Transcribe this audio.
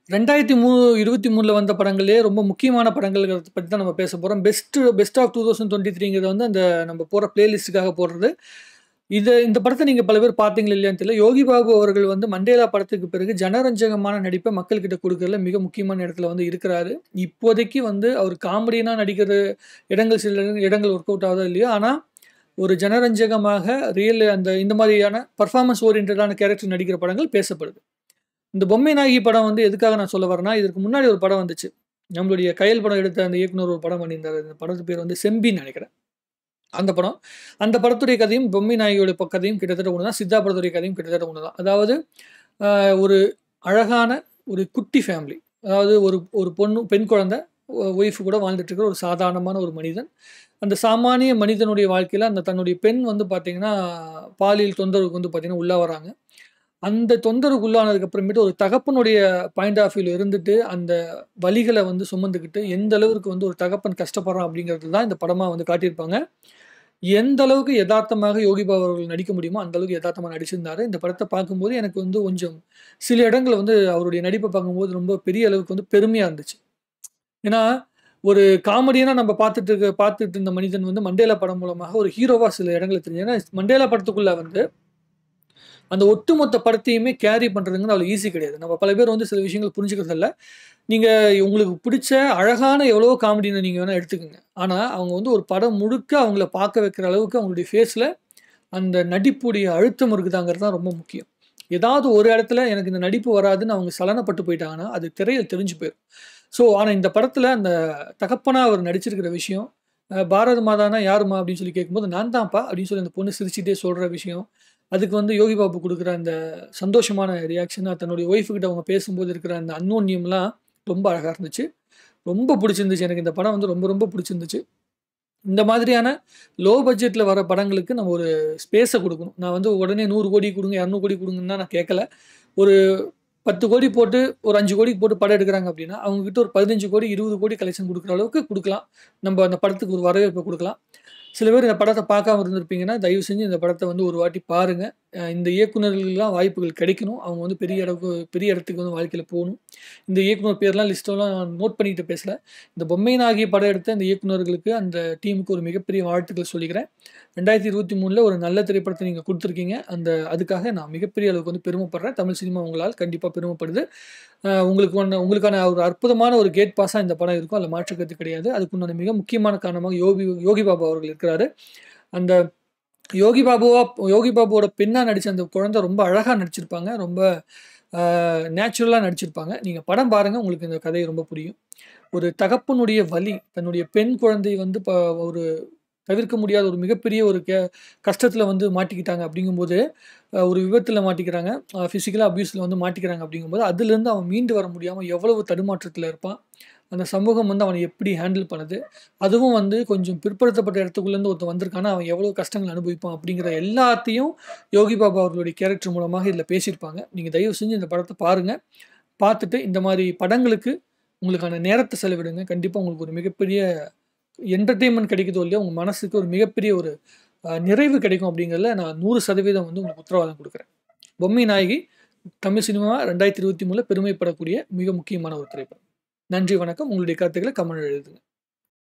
2023ல வந்த படங்களே ரொம்ப முக்கியமான படங்கள்ங்கிறத பத்தி தான் நம்ம பேச போறோம். பெஸ்ட் ஆஃப் 2023ங்கிறது வந்து அந்த நம்ம போற பிளேலிஸ்ட்டுக்காக போடுறது. இந்த படத்த நீங்க பல பேர் பார்த்தீங்களா இல்லையான்னு தெரியல. யோகி பாபு அவர்கள் வந்து மண்டேலா படத்துக்கு பிறகு ஜனரஞ்சகமான நடிப்ப மக்கள்கிட்ட குடுக்கறதுல மிக முக்கியமான இடத்துல வந்து இருக்கிறாரு. இப்போதைக்கு வந்து அவர் காமெடியனா நடிக்கிற சில இடங்கள் ஒர்க் அவுட் ஆகுதோ இல்லையோ, ஆனா ஒரு ஜனரஞ்சகமாக இந்த மாதிரியான பெர்ஃபார்மன்ஸ் ஓரியன்டடான கேரக்டர் நடிக்கிற படங்கள் பேசப்படுது. இந்த பொம்மை நாயகி படம் வந்து எதுக்காக நான் சொல்ல வரேன்னா, இதற்கு முன்னாடி ஒரு படம் வந்துச்சு. நம்மளுடைய கயல் படம் எடுத்த அந்த இயக்குனர் ஒரு படம் பண்ணியிருந்தாரு. அந்த படத்து பேர் வந்து செம்பின்னு நெனைக்கிறேன். அந்த படம். அந்த படத்துடைய கதையும், பொம்மை நாயகியோட கதையும் கிட்டத்தட்ட ஒண்ணு தான். சித்தா படத்துடைய கதையும் கிட்டத்தட்ட ஒண்ணு தான். அதாவது அ ஒரு அழகான ஒரு குட்டி ஃபேமிலி. அதாவது ஒரு ஒரு பெண் குழந்தை, ஒய்ஃப் கூட வாழ்ந்துட்டு இருக்கிற ஒரு சாதாரணமான ஒரு மனிதன். அந்த சாமானிய மனிதனுடைய வாழ்க்கையில அந்த தன்னுடைய பெண் வந்து பார்த்தீங்கன்னா, பாலியல் தொந்தரவுக்கு வந்து பார்த்தீங்கன்னா உள்ளாவறாங்க. அந்த தொந்தரவுக்கு உள்ளானதுக்கு அப்புறமேட்டு ஒரு தகப்பனுடைய பாயிண்ட் ஆஃப் வியூல இருந்துட்டு, அந்த வலிகள வந்து சுமந்துக்கிட்டு, எந்த அளவுக்கு வந்து ஒரு தகப்பன் கஷ்டப்படுறான் அப்படிங்கிறது தான் இந்த படமா வந்து காட்டியிருப்பாங்க. எந்த அளவுக்கு எதார்த்தமாக யோகி பாபு அவர்கள் நடிக்க முடியுமோ, அந்த அளவுக்கு எதார்த்தமா நடிச்சிருந்தாரு. இந்த படத்த பார்க்கும்போது எனக்கு வந்து கொஞ்சம் சில இடங்கள்ல வந்து அவருடைய நடிப்ப பார்க்கும்போது ரொம்ப பெரிய அளவுக்கு வந்து பெருமையா இருந்துச்சு. ஏன்னா, ஒரு காமெடியனா நம்ம பார்த்துட்டு இருந்த மனிதன் வந்து மண்டேலா படம் மூலமாக ஒரு ஹீரோவா சில இடங்கள்ல தெரிஞ்சாரு. ஏன்னா, மண்டேலா படத்துக்குள்ள வந்து அந்த ஒட்டுமொத்த படத்தையுமே கேரி பண்றதுங்கிறது அவ்வளோ ஈஸி கிடையாது. நம்ம பல பேர் வந்து சில விஷயங்கள் புரிஞ்சுக்கிறதில்ல. நீங்க உங்களுக்கு பிடிச்ச அழகான எவ்வளவோ காமெடியன நீங்க வேணா எடுத்துக்கங்க. ஆனா, அவங்க வந்து ஒரு படம் முழுக்க அவங்கள பார்க்க வைக்கிற அளவுக்கு அவங்களுடைய ஃபேஸ்ல அந்த நடிப்புடைய அழுத்தம் இருக்குதாங்கிறது தான் ரொம்ப முக்கியம். ஏதாவது ஒரு இடத்துல எனக்கு இந்த நடிப்பு வராதுன்னு அவங்க சலனப்பட்டு போயிட்டாங்கன்னா, அது திரையில தெரிஞ்சு போயிரும். ஆனா இந்த படத்துல அந்த தகப்பனா அவர் நடிச்சிருக்கிற விஷயம், "பாரத மாதான்னா யாரும்மா?" அப்படின்னு சொல்லி கேட்கும்போது, "நான் தான்ப்பா" அப்படின்னு சொல்லி அந்த பொண்ணு சிரிச்சுட்டே சொல்ற விஷயம். அதுக்கு வந்து யோகி பாபு குடுக்குற அந்த சந்தோஷமான ரியாக்ஷன், தன்னுடைய ஒய்ஃப் கிட்ட அவங்க பேசும்போது இருக்கிற அந்த அந்யோன்யம்லாம் ரொம்ப அழகா இருந்துச்சு. ரொம்ப புடிச்சிருந்துச்சு. எனக்கு இந்த படம் வந்து ரொம்ப ரொம்ப புடிச்சிருந்துச்சு. இந்த மாதிரியான லோ பட்ஜெட்ல வர படங்களுக்கு நம்ம ஒரு ஸ்பேஸ குடுக்கணும். நான் வந்து உடனே 100 கோடி குடுங்க, 200 கோடி குடுங்கன்னுலாம் நான் கேட்கல. ஒரு 10 கோடி போட்டு, ஒரு 5 கோடி போட்டு படம் எடுக்குறாங்க அப்டின்னா, அவங்க கிட்ட ஒரு 15 கோடி, 20 கோடி கலெக்ஷன் குடுக்குற அளவுக்கு குடுக்கலாம். நம்ப அந்த படத்துக்கு ஒரு வரவேற்பு குடுக்கலாம். சில பேர் இந்த படத்த பார்க்காம இருந்திருப்பீங்கன்னா, தயவு செஞ்சு இந்த படத்த வந்து ஒரு வாட்டி பாருங்க. இந்த இயக்குனர்களுக்கெல்லாம் வாய்ப்புகள் கிடைக்கணும். அவங்க வந்து பெரிய இடத்துக்கு வந்து வாழ்க்கையில போணும். இந்த இயக்குனர் பேர்லாம் லிஸ்ட்டெல்லாம் நோட் பண்ணிட்டு பேசல. இந்த பொம்மை நாயகி படம் எடுத்த இந்த இயக்குனர்களுக்கு, அந்த டீமுக்கு ஒரு மிகப்பெரிய வாழ்த்துக்கள் சொல்லிக்கிறேன். 2023ல ஒரு நல்ல திரைப்படத்த நீங்க குடுத்துருக்கீங்க. அதுக்காக நான் மிகப்பெரிய அளவுக்கு வந்து பெருமைப்படுறேன். தமிழ் சினிமா உங்களால் கண்டிப்பா பெருமைப்படுது. உங்களுக்கான ஒரு அற்புதமான ஒரு கேட் பாஸா இந்த படம் இருக்கும். அதுல மாற்று கருத்து கிடையாது. அதுக்குண்டான மிக முக்கியமான காரணமாக யோகி பாபு அவர்கள் இருக்கிறாரு. அந்த யோகி பாபுவா யோகி பாபுவோட பெண்ணா நடிச்ச அந்த குழந்தை ரொம்ப அழகா நடிச்சிருப்பாங்க. ரொம்ப அ நேச்சுரலா நடிச்சிருப்பாங்க. நீங்க படம் பாருங்க. உங்களுக்கு இந்த கதை ரொம்ப புரியும். ஒரு தகப்பனுடைய வலி, தன்னுடைய பெண் குழந்தை வந்து ஒரு தவிர்க்க முடியாத ஒரு மிகப்பெரிய ஒரு கஷ்டத்துல வந்து மாட்டிக்கிட்டாங்க அப்படிங்கும்போது, ஒரு விபத்துல மாட்டிக்கிறாங்க. பிசிக்கலா அபியூஸ்ல வந்து மாட்டிக்கிறாங்க அப்படிங்கும்போது, அதிலிருந்து அவன் மீண்டு வர முடியாம எவ்வளவு தடுமாற்றத்துல இருப்பான். அந்த சமூகம் வந்து அவன எப்படி ஹேண்டில் பண்ணுது. அதுவும் வந்து கொஞ்சம் பிற்படுத்தப்பட்ட இடத்துக்குள்ளேருந்து ஒருத்தன் வந்திருக்கான்னா, அவன் எவ்வளவு கஷ்டங்கள் அனுபவிப்பான் அப்படிங்கிற எல்லாத்தையும் யோகி பாபா அவர்களுடைய கேரக்டர் மூலமாக இதுல பேசியிருப்பாங்க. நீங்க தயவு செஞ்சு இந்த படத்த பாருங்க. பார்த்துட்டு இந்த மாரி படங்களுக்கு உங்களுக்கான நேரத்த செலவிடுங்க. கண்டிப்பா உங்களுக்கு ஒரு மிகப்பெரிய என்டர்டெயின்மென்ட் கிடைக்குதோ இல்லையோ, உங்க மனசுக்கு ஒரு மிகப்பெரிய ஒரு நிறைவு கிடைக்கும் அப்படிங்கிறதுல நான் 100% வந்து உங்களுக்கு உத்தரவாதம் குடுக்குறேன். பொம்மை நாயகி தமிழ் சினிமா 2023ல பெருமைப்படக்கூடிய மிக முக்கியமான ஒரு திரைப்படம். நன்றி, வணக்கம். உங்களுடைய கருத்துக்கள கமெண்ட்ல எழுதுங்க.